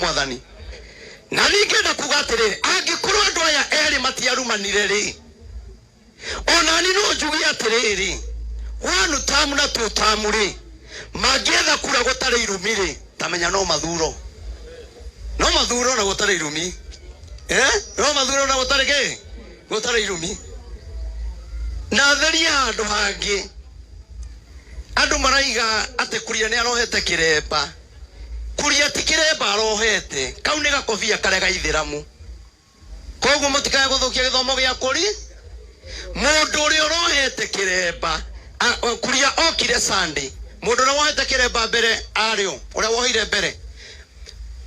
mwathani na ningenda kuga atiriri angikorwo andu aya eri matiarumanire ri onani no njugi atiriri wanu tamu na tu tamu ri magietha kura gutari irumi ri tamenya no mathuro na gutari irumi no mathuro na gutari ke gutari irumi na theria andu hangi andu maraiga ate kuria ni arohete kiremba kuria tikiremba arohete kau ni gakobia kare gaithiramu koguo mutikaya guthukia githomo gia kuri mundu uri urohete kiremba kuria okire Sunday mundu uri wohete kiremba mbere ario uri wohire mbere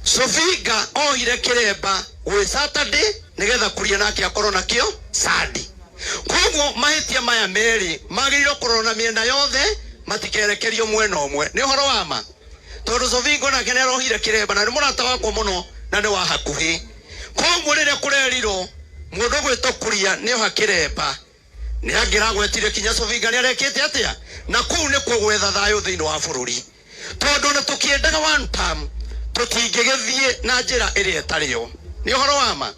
Sofiga ohire kiremba we Saturday nigetha kuria nake akorwo nakio Sunday koguo mahitia maya meri magiriro korona mienda yothe matikerekerio mwena umwe ni horo wama tondu Sofiga nake ni arohire kiremba na ni murata wakwa muno na ni wa hakuhi koguo rire kureriro mundu gwito kuria ni oha kiremba ni angira gwetire kinya Sofiga ni arekete atia na kuu ni kugwetha thayo thiini wa bururi tondu na tukiendaga one time tutingigithie na njira iri etario ni horo wama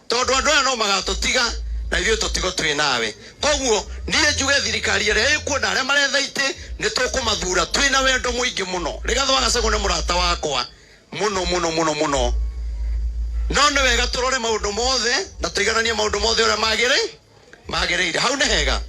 tondu andu aya no magatutiga na ithuĩ tutigo twi nawe koguo nie njuge thirikari ĩrĩa ĩkuona arĩa marethaite nĩ tũkũmathura twĩna wendo mũingĩ mũno Rigathĩ wa Gachagua nĩ mũrata wakwa mũno no nĩ wega tũrore maũndũ mothe na tũigananie maũndũ mothe ũrĩa magĩrĩire hau nĩ hega